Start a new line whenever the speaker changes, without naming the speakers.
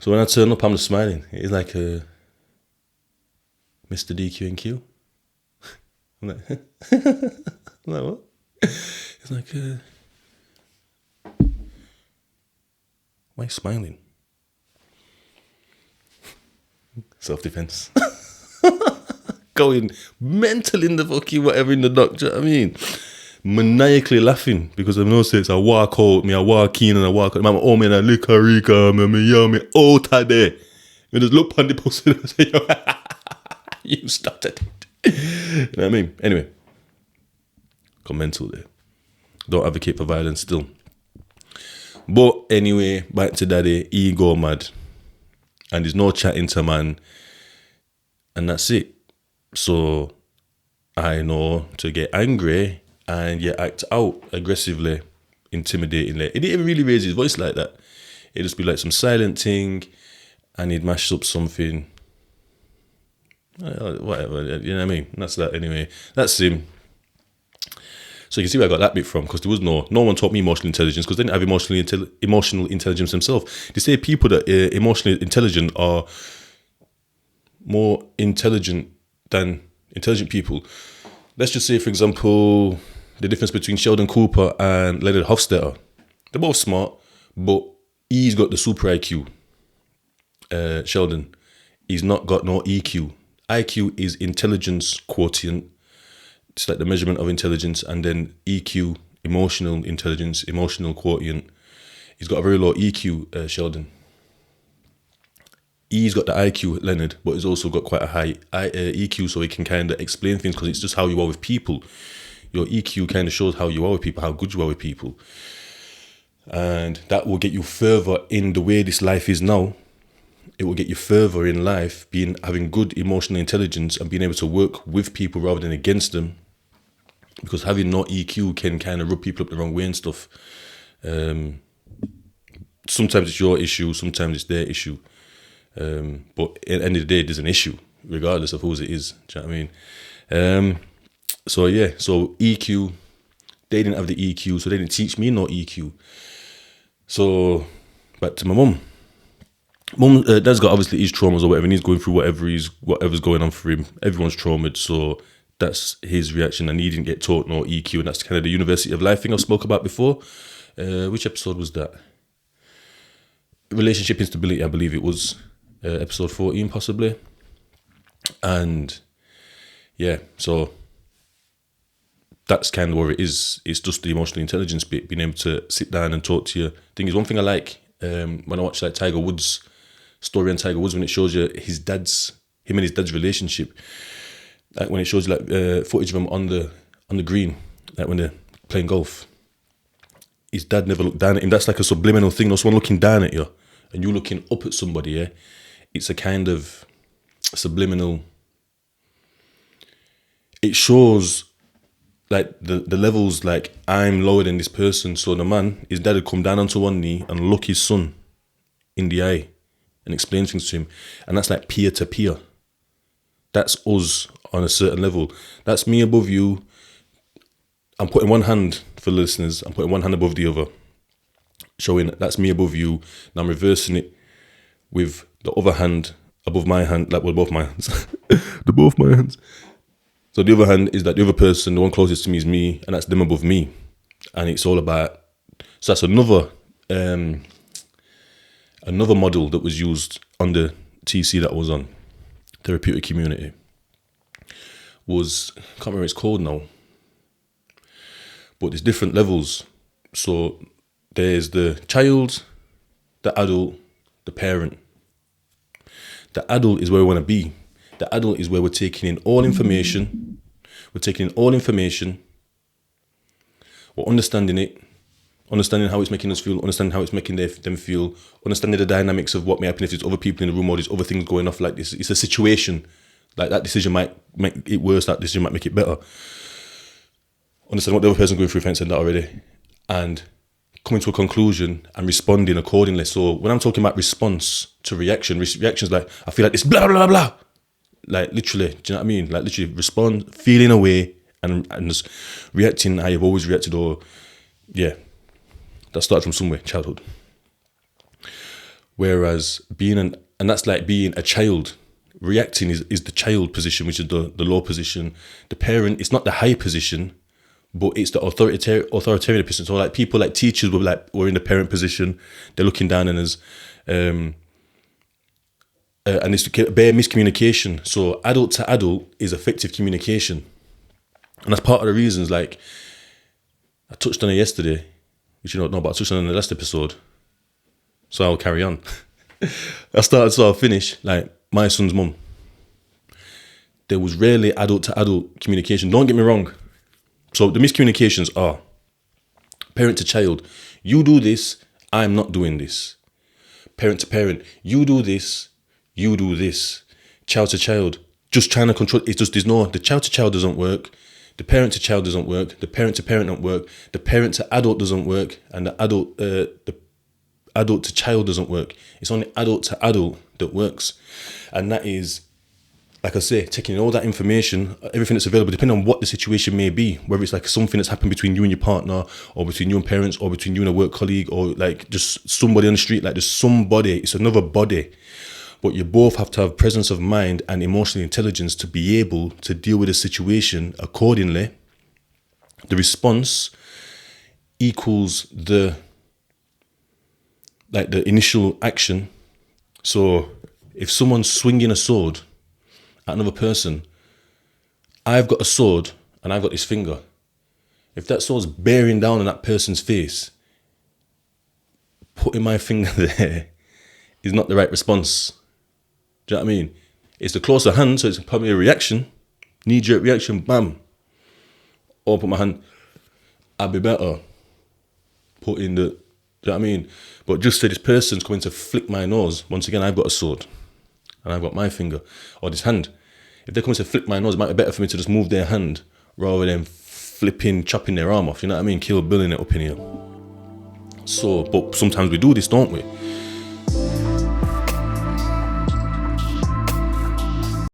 So when I turn up, I'm just smiling. He's like, Mr. DQ and Q. I'm like, I'm like, what? He's like, why are you smiling? Self-defense. Going mental in the fucking whatever in the dock, do you know what I mean? Maniacally laughing because I've noticed I walk out, I walk in and I walk out. Oh man, I lick a rica, me out of there. I just look on the post and I say, yo, you started it. You know what I mean? Anyway, got mental there. Don't advocate for violence still. But anyway, back to daddy, ego mad. And there's no chatting to man. And that's it. So I know to get angry and act out aggressively, intimidatingly. He didn't even really raise his voice like that. It'd just be like some silent thing and he'd mash up something. Whatever, you know what I mean? That's that anyway. That's him. So you can see where I got that bit from, because there was no one taught me emotional intelligence, because they didn't have emotional intelligence themselves. They say people that are emotionally intelligent are more intelligent than intelligent people. Let's just say, for example, the difference between Sheldon Cooper and Leonard Hofstadter. They're both smart, but he's got the super IQ. Sheldon, he's not got no EQ. IQ is intelligence quotient. It's like the measurement of intelligence, and then EQ, emotional intelligence, emotional quotient. He's got a very low EQ, Sheldon. He's got the IQ, Leonard, but he's also got quite a high EQ, so he can kind of explain things, because it's just how you are with people. Your EQ kind of shows how you are with people, how good you are with people. And that will get you further in the way this life is now. It will get you further in life, having good emotional intelligence and being able to work with people rather than against them. Because having no EQ can kind of rub people up the wrong way and stuff. Sometimes it's your issue, sometimes it's their issue. But at the end of the day, there's an issue, regardless of whose it is. Do you know what I mean? So EQ, they didn't have the EQ, so they didn't teach me no EQ. So back to my mum. Dad's got obviously his traumas or whatever, and he's going through whatever's going on for him. Everyone's traumatized, so that's his reaction, and he didn't get taught no EQ, and that's kind of the University of Life thing I spoke about before. Which episode was that? Relationship instability, I believe it was. Episode 14 possibly. And so that's kind of where it is. It's just the emotional intelligence bit, being able to sit down and talk to you. Thing is, one thing I like when I watch like Tiger Woods' story on Tiger Woods, when it shows you him and his dad's relationship, like when it shows you like footage of him on the green, like when they're playing golf, his dad never looked down at him. That's like a subliminal thing. No, someone looking down at you and you looking up at somebody. Yeah, it's a kind of subliminal. It shows like the levels, like I'm lower than this person. So the man, his dad would come down onto one knee and look his son in the eye and explain things to him. And that's like peer to peer. That's us on a certain level. That's me above you. I'm putting one hand, for the listeners, I'm putting one hand above the other, showing that's me above you. Now I'm reversing it with the other hand above my hand, like, well, both my hands. They're both my hands. So the other hand is that the other person, the one closest to me is me, and that's them above me. And it's all about, so that's another model that was used on the TC that I was on, Therapeutic Community. I can't remember what it's called now, but there's different levels. So there's the child, the adult, the parent. The adult is where we want to be. The adult is where we're taking in all information. We're taking in all information. We're understanding it. Understanding how it's making us feel. Understanding how it's making them feel. Understanding the dynamics of what may happen if there's other people in the room or there's other things going off like this. It's a situation. Like that decision might make it worse. That decision might make it better. Understand what the other person's going through, if I haven't said that already. And coming to a conclusion and responding accordingly. So when I'm talking about response to reaction, reaction's like, I feel like this blah, blah, blah, blah. Like literally, do you know what I mean? Like literally respond, feeling away and just reacting how you've always reacted, or that started from somewhere, childhood. Whereas and that's like being a child. Reacting is the child position, which is the low position. The parent, it's not the high position, but it's the authoritarian position. So like people like teachers were in the parent position. They're looking down on us. And it's bare miscommunication. So adult to adult is effective communication. And that's part of the reasons, like, I touched on it yesterday, which you don't know, but I touched on it in the last episode. So I'll carry on. I started, so I'll finish. Like, my son's mum. There was rarely adult to adult communication. Don't get me wrong. So the miscommunications are parent to child. You do this, I'm not doing this. Parent to parent. You do this, you do this. Child to child. Just trying to control. It's just, the child to child doesn't work. The parent to child doesn't work. The parent to parent don't work. The parent to adult doesn't work. And the adult to child doesn't work. It's only adult to adult that works. And that is, like I say, taking all that information, everything that's available, depending on what the situation may be, whether it's like something that's happened between you and your partner, or between you and parents, or between you and a work colleague, or like just somebody on the street, like there's somebody, it's another body. But you both have to have presence of mind and emotional intelligence to be able to deal with the situation accordingly. The response equals the initial action. So if someone's swinging a sword at another person, I've got a sword and I've got this finger. If that sword's bearing down on that person's face, putting my finger there is not the right response. Do you know what I mean? It's the closer hand, so it's probably a reaction, knee-jerk reaction, bam. Or put my hand, I'd be better putting the, do you know what I mean? But just say this person's coming to flick my nose. Once again, I've got a sword and I've got my finger, or this hand. If they're coming to flick my nose, it might be better for me to just move their hand rather than chopping their arm off. You know what I mean? Kill Bill in it up in here. So, but sometimes we do this, don't we?